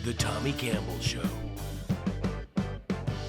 The Tommy Campbell Show.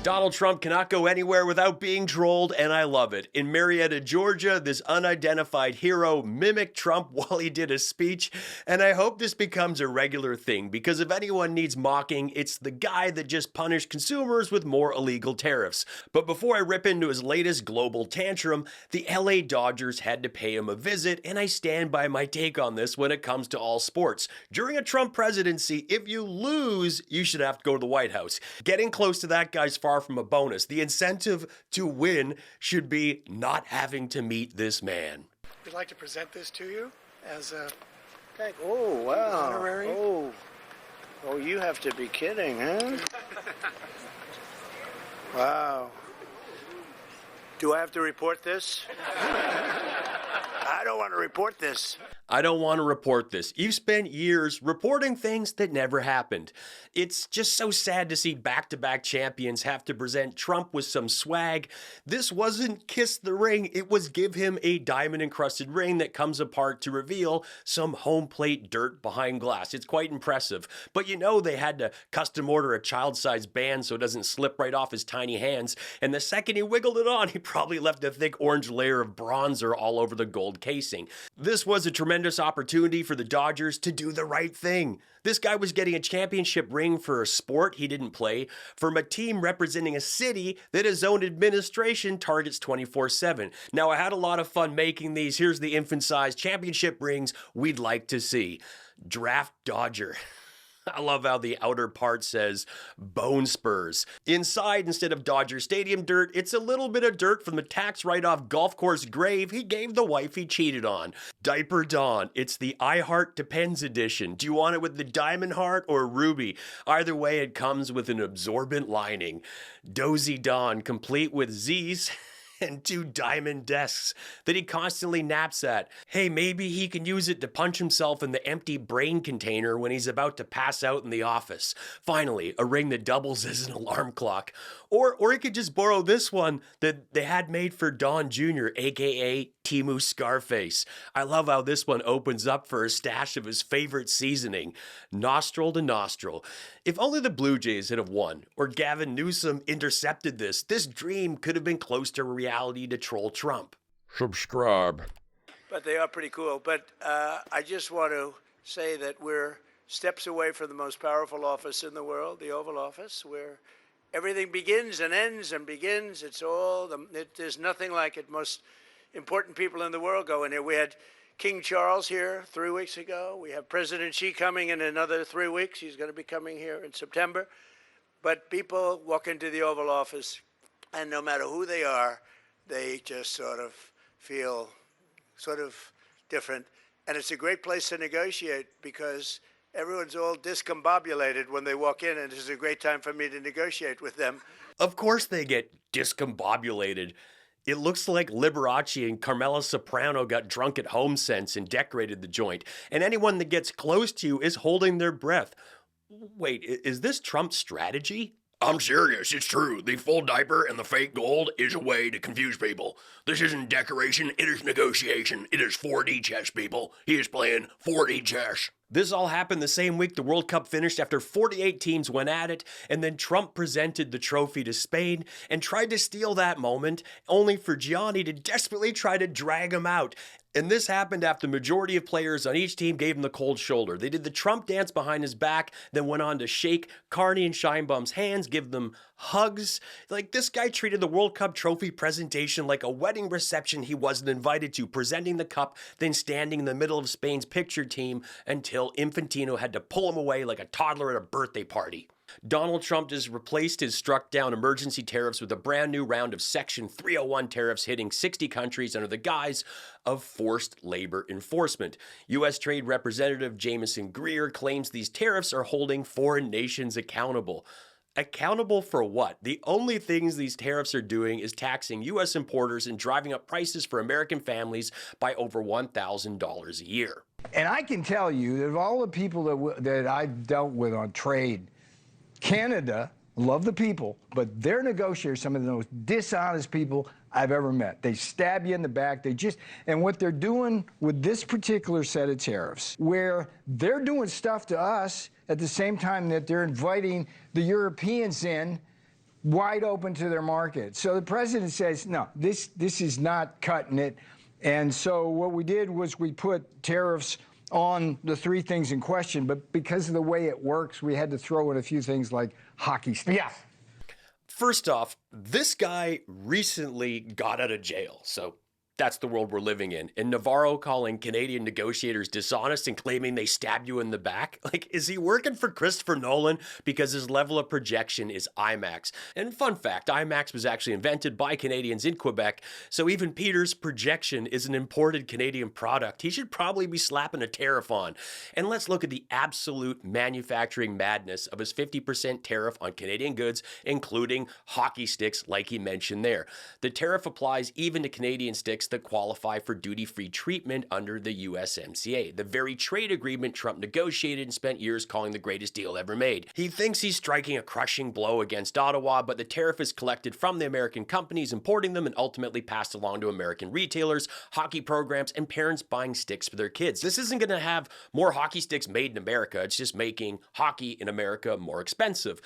Donald Trump cannot go anywhere without being trolled, and I love it. In Marietta, Georgia, this unidentified hero mimicked Trump while he did a speech, and I hope this becomes a regular thing, because if anyone needs mocking, it's the guy that just punished consumers with more illegal tariffs. But before I rip into his latest global tantrum, the LA Dodgers had to pay him a visit, and I stand by my take on this when it comes to all sports. During a Trump presidency, if you lose, you should have to go to the White House. Getting close to that guy's far from a bonus. The incentive to win should be not having to meet this man. We'd like to present this to you as a Oh, wow. honorary. Oh, you have to be kidding, huh? Wow. Do I have to report this? I don't want to report this. I don't want to report this. You've spent years reporting things that never happened. It's just so sad to see back-to-back champions have to present Trump with some swag. This wasn't kiss the ring, it was give him a diamond-encrusted ring that comes apart to reveal some home plate dirt behind glass. It's quite impressive. But you know they had to custom order a child-sized band so it doesn't slip right off his tiny hands. And the second he wiggled it on, he probably left a thick orange layer of bronzer all over the gold casing. This was a tremendous opportunity for the Dodgers to do the right thing. This guy was getting a championship ring for a sport he didn't play from a team representing a city that his own administration targets 24/7. Now, I had a lot of fun making these. Here's the infant-sized championship rings we'd like to see. Draft Dodger. I love how the outer part says Bone Spurs. Inside, instead of Dodger Stadium dirt, it's a little bit of dirt from the tax write-off golf course grave he gave the wife he cheated on. Diaper Dawn. It's the I Heart Depends edition. Do you want it with the diamond heart or ruby? Either way, it comes with an absorbent lining. Dozy Dawn, complete with Z's and 2 diamond desks that he constantly naps at. Hey, maybe he can use it to punch himself in the empty brain container when he's about to pass out in the office. Finally, a ring that doubles as an alarm clock. Or he could just borrow this one that they had made for Don Jr., aka Timu Scarface. I love how this one opens up for a stash of his favorite seasoning, nostril to nostril. If only the Blue Jays had have won, or Gavin Newsom intercepted this dream could have been close to reality to troll Trump. Subscribe. But they are pretty cool. But I just want to say that we're steps away from the most powerful office in the world, the Oval Office, where everything begins and ends and begins. It's all, there's nothing like it. Most important people in the world go in here. We had King Charles here 3 weeks ago. We have President Xi coming in another 3 weeks. He's going to be coming here in September. But people walk into the Oval Office, and no matter who they are, they just sort of feel sort of different. And it's a great place to negotiate because everyone's all discombobulated when they walk in, and it's a great time for me to negotiate with them. Of course they get discombobulated. It looks like Liberace and Carmela Soprano got drunk at HomeSense and decorated the joint. And anyone that gets close to you is holding their breath. Wait, is this Trump's strategy? I'm serious, it's true. The full diaper and the fake gold is a way to confuse people. This isn't decoration, it is negotiation. It is 4D chess, people. He is playing 4D chess. This all happened the same week the World Cup finished after 48 teams went at it, and then Trump presented the trophy to Spain and tried to steal that moment, only for Gianni to desperately try to drag him out. And this happened after the majority of players on each team gave him the cold shoulder. They did the Trump dance behind his back, then went on to shake Carney and Scheinbaum's hands, give them hugs. Like, this guy treated the World Cup trophy presentation like a wedding reception he wasn't invited to, presenting the cup, then standing in the middle of Spain's picture team until Infantino had to pull him away like a toddler at a birthday party. Donald Trump just replaced his struck-down emergency tariffs with a brand new round of Section 301 tariffs hitting 60 countries under the guise of forced labor enforcement. U.S. Trade Representative Jamieson Greer claims these tariffs are holding foreign nations accountable. Accountable for what? The only things these tariffs are doing is taxing U.S. importers and driving up prices for American families by over $1,000 a year. And I can tell you that of all the people that I've dealt with on trade, Canada love the people, but their negotiators, some of the most dishonest people I've ever met. They stab you in the back. And what they're doing with this particular set of tariffs, where they're doing stuff to us at the same time that they're inviting the Europeans in wide open to their market. So the president says, no, this is not cutting it. And so what we did was we put tariffs on the three things in question, but because of the way it works, we had to throw in a few things like hockey sticks. Yeah. First off, this guy recently got out of jail, so that's the world we're living in. And Navarro calling Canadian negotiators dishonest and claiming they stabbed you in the back? Like, is he working for Christopher Nolan? Because his level of projection is IMAX. And fun fact, IMAX was actually invented by Canadians in Quebec, so even Peter's projection is an imported Canadian product. He should probably be slapping a tariff on. And let's look at the absolute manufacturing madness of his 50% tariff on Canadian goods, including hockey sticks, like he mentioned there. The tariff applies even to Canadian sticks that qualify for duty-free treatment under the USMCA, the very trade agreement Trump negotiated and spent years calling the greatest deal ever made. He thinks he's striking a crushing blow against Ottawa, but the tariff is collected from the American companies importing them and ultimately passed along to American retailers, hockey programs, and parents buying sticks for their kids. This isn't going to have more hockey sticks made in America. It's just making hockey in America more expensive.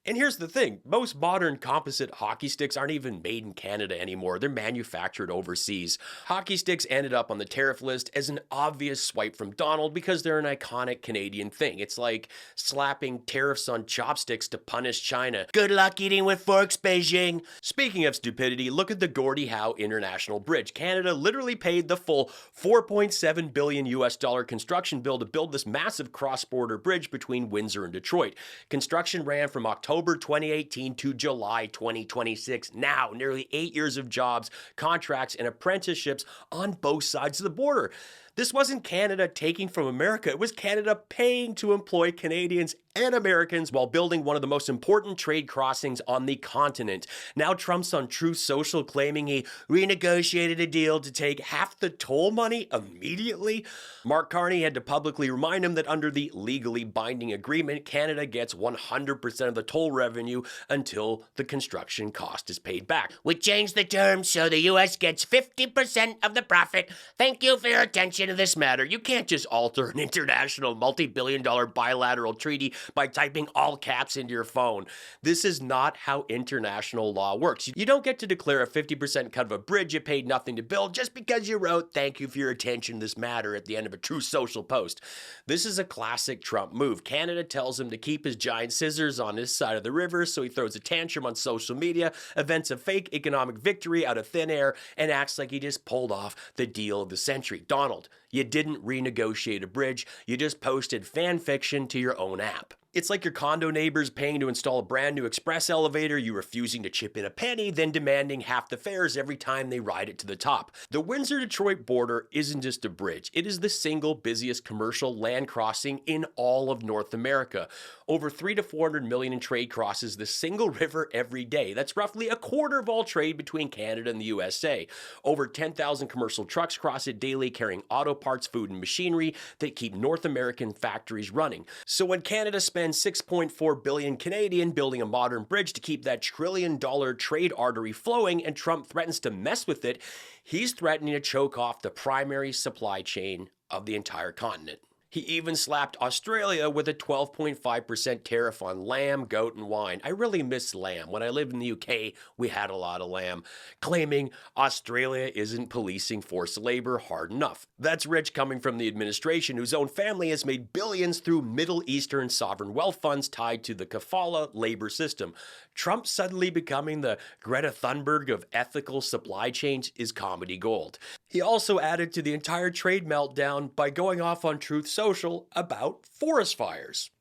And here's the thing, most modern composite hockey sticks aren't even made in Canada anymore. They're manufactured overseas. Hockey sticks ended up on the tariff list as an obvious swipe from Donald because they're an iconic Canadian thing. It's like slapping tariffs on chopsticks to punish China. Good luck eating with forks, Beijing. Speaking of stupidity, look at the Gordie Howe International Bridge. Canada literally paid the full $4.7 billion US construction bill to build this massive cross-border bridge between Windsor and Detroit. Construction ran from October 2018 to July 2026. Now, nearly 8 years of jobs, contracts, and apprenticeships on both sides of the border. This wasn't Canada taking from America. It was Canada paying to employ Canadians and Americans while building one of the most important trade crossings on the continent. Now Trump's on Truth Social claiming he renegotiated a deal to take half the toll money immediately. Mark Carney had to publicly remind him that under the legally binding agreement, Canada gets 100% of the toll revenue until the construction cost is paid back. We changed the terms so the U.S. gets 50% of the profit. Thank you for your attention to this matter. You can't just alter an international multi-billion-dollar bilateral treaty by typing all caps into your phone. This is not how international law works. You don't get to declare a 50% cut of a bridge you paid nothing to build just because you wrote "thank you for your attention to this matter" at the end of a Truth Social post. This is a classic Trump move. Canada tells him to keep his giant scissors on his side of the river, so he throws a tantrum on social media, invents a fake economic victory out of thin air, and acts like he just pulled off the deal of the century. Donald, you didn't renegotiate a bridge, you just posted fan fiction to your own app. It's like your condo neighbors paying to install a brand new express elevator, you refusing to chip in a penny, then demanding half the fares every time they ride it to the top. The Windsor-Detroit border isn't just a bridge. It is the single busiest commercial land crossing in all of North America. Over 300 to 400 million trade crosses the single river every day. That's roughly a quarter of all trade between Canada and the USA. Over 10,000 commercial trucks cross it daily, carrying auto parts, food, and machinery that keep North American factories running. So when Canada spends 6.4 billion Canadian building a modern bridge to keep that trillion-dollar trade artery flowing, and Trump threatens to mess with it, he's threatening to choke off the primary supply chain of the entire continent. He even slapped Australia with a 12.5% tariff on lamb, goat, and wine. I really miss lamb. When I lived in the UK, we had a lot of lamb, claiming Australia isn't policing forced labor hard enough. That's rich coming from the administration, whose own family has made billions through Middle Eastern sovereign wealth funds tied to the kafala labor system. Trump suddenly becoming the Greta Thunberg of ethical supply chains is comedy gold. He also added to the entire trade meltdown by going off on Truth Social about forest fires.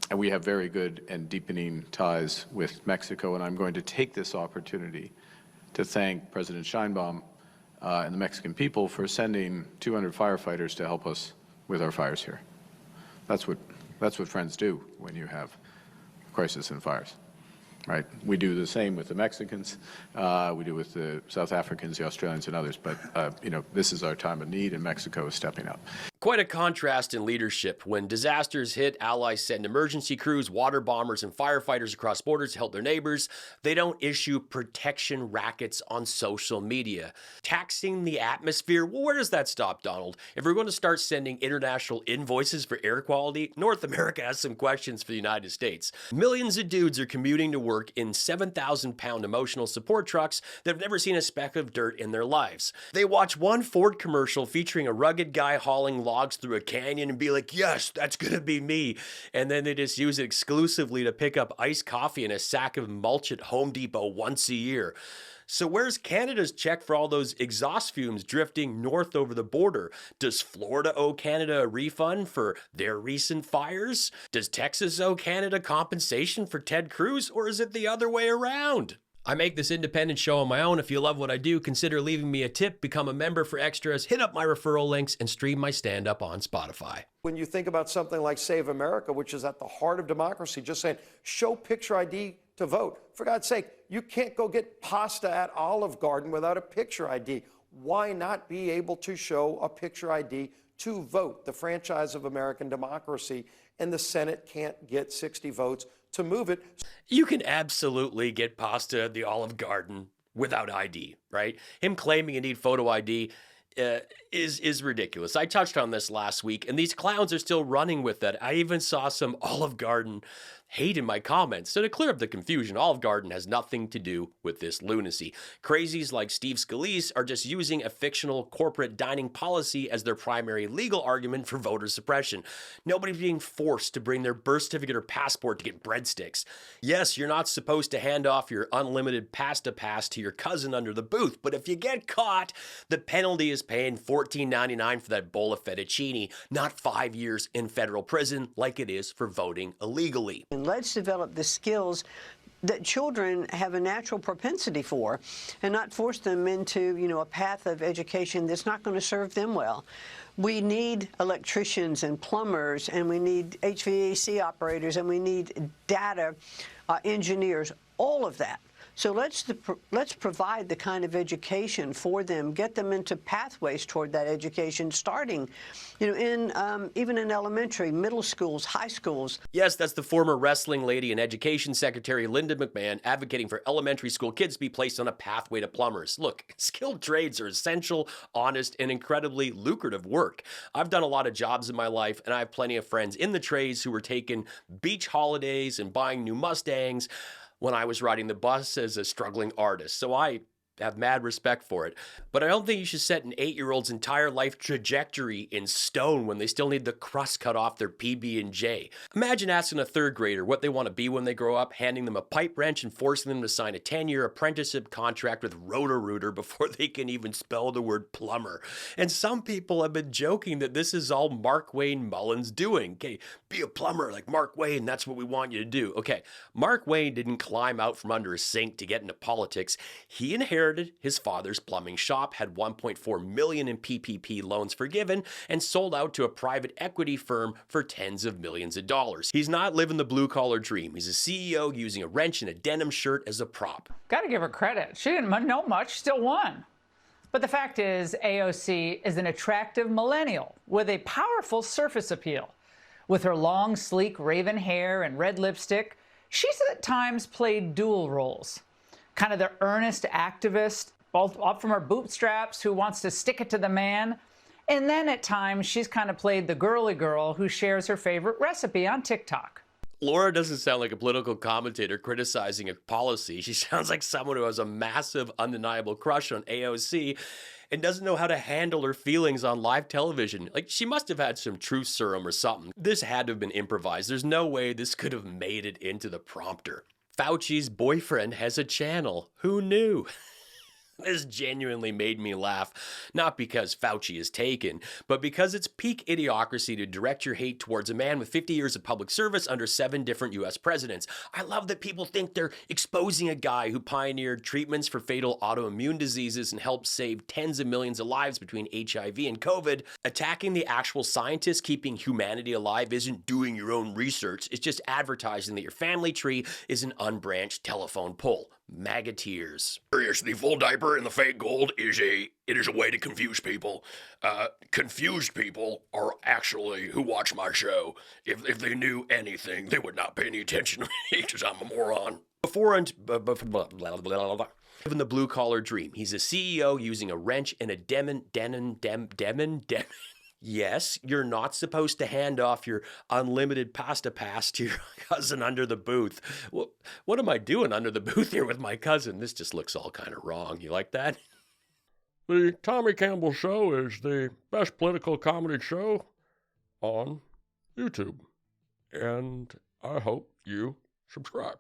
And we have very good and deepening ties with Mexico, and I'm going to take this opportunity to thank President Sheinbaum and the Mexican people for sending 200 firefighters to help us with our fires here. That's what friends do when you have crisis and fires. Right? We do the same with the Mexicans, we do with the South Africans, the Australians, and others, but this is our time of need, and Mexico is stepping up. Quite a contrast in leadership. When disasters hit, allies send emergency crews, water bombers, and firefighters across borders to help their neighbors. They don't issue protection rackets on social media. Taxing the atmosphere, well, where does that stop, Donald? If we're going to start sending international invoices for air quality, North America has some questions for the United States. Millions of dudes are commuting to work in 7,000-pound emotional support trucks that have never seen a speck of dirt in their lives. They watch one Ford commercial featuring a rugged guy hauling logs through a canyon and be like, yes, that's gonna be me. And then they just use it exclusively to pick up iced coffee and a sack of mulch at Home Depot once a year. So where's Canada's check for all those exhaust fumes drifting north over the border? Does Florida owe Canada a refund for their recent fires? Does Texas owe Canada compensation for Ted Cruz, or is it the other way around? I make this independent show on my own. If you love what I do, consider leaving me a tip, become a member for extras, hit up my referral links, and stream my stand-up on Spotify. When you think about something like Save America, which is at the heart of democracy, just saying, show picture ID to vote. For God's sake, you can't go get pasta at Olive Garden without a picture ID. Why not be able to show a picture ID to vote? The franchise of American democracy, and the Senate can't get 60 votes to move it. You can absolutely get pasta at the Olive Garden without ID, right? Him claiming you need photo ID is ridiculous. I touched on this last week, and these clowns are still running with that. I even saw some Olive Garden hate in my comments. So to clear up the confusion, Olive Garden has nothing to do with this lunacy. Crazies like Steve Scalise are just using a fictional corporate dining policy as their primary legal argument for voter suppression. Nobody's being forced to bring their birth certificate or passport to get breadsticks. Yes, you're not supposed to hand off your unlimited pasta pass to your cousin under the booth, but if you get caught, the penalty is paying $14.99 for that bowl of fettuccine, not 5 years in federal prison like it is for voting illegally. And let's develop the skills that children have a natural propensity for and not force them into, a path of education that's not going to serve them well. We need electricians and plumbers, and we need HVAC operators, and we need data engineers, all of that. So let's provide the kind of education for them, get them into pathways toward that education, starting, even in elementary, middle schools, high schools. Yes, that's the former wrestling lady and education secretary Linda McMahon advocating for elementary school kids to be placed on a pathway to plumbers. Look, skilled trades are essential, honest, and incredibly lucrative work. I've done a lot of jobs in my life, and I have plenty of friends in the trades who were taking beach holidays and buying new Mustangs when I was riding the bus as a struggling artist. So I have mad respect for it. But I don't think you should set an 8-year-old's entire life trajectory in stone when they still need the crust cut off their PB&J. Imagine asking a third grader what they want to be when they grow up, handing them a pipe wrench and forcing them to sign a 10-year apprenticeship contract with Roto-Rooter before they can even spell the word plumber. And some people have been joking that this is all Mark Wayne Mullins doing. Okay, be a plumber like Mark Wayne, that's what we want you to do. Okay, Mark Wayne didn't climb out from under a sink to get into politics. He inherited his father's plumbing shop, had $1.4 million in PPP loans forgiven, and sold out to a private equity firm for tens of millions of dollars. He's not living the blue-collar dream. He's a CEO using a wrench and a denim shirt as a prop. Gotta give her credit. She didn't know much, still won. But the fact is, AOC is an attractive millennial with a powerful surface appeal. With her long, sleek raven hair and red lipstick, she's at times played dual roles. Kind of the earnest activist, both up from her bootstraps, who wants to stick it to the man. And then at times, she's kind of played the girly girl who shares her favorite recipe on TikTok. Laura doesn't sound like a political commentator criticizing a policy. She sounds like someone who has a massive, undeniable crush on AOC and doesn't know how to handle her feelings on live television. Like, she must have had some truth serum or something. This had to have been improvised. There's no way this could have made it into the prompter. Fauci's boyfriend has a channel. Who knew? This genuinely made me laugh, not because Fauci is taken, but because it's peak idiocracy to direct your hate towards a man with 50 years of public service under 7 different U.S. presidents. I love that people think they're exposing a guy who pioneered treatments for fatal autoimmune diseases and helped save tens of millions of lives between HIV and COVID. Attacking the actual scientists keeping humanity alive isn't doing your own research. It's just advertising that your family tree is an unbranched telephone pole. Maggoteers. Serious, the full diaper and the fake gold is a way to confuse people. Confused people are actually who watch my show. If they knew anything, they would not pay any attention to me because I'm a moron. Living the blue collar dream. He's a CEO using a wrench and a demon. Yes, you're not supposed to hand off your unlimited pasta pass to your cousin under the booth. What am I doing under the booth here with my cousin? This just looks all kind of wrong. You like that? The Tommy Campbell Show is the best political comedy show on YouTube. And I hope you subscribe.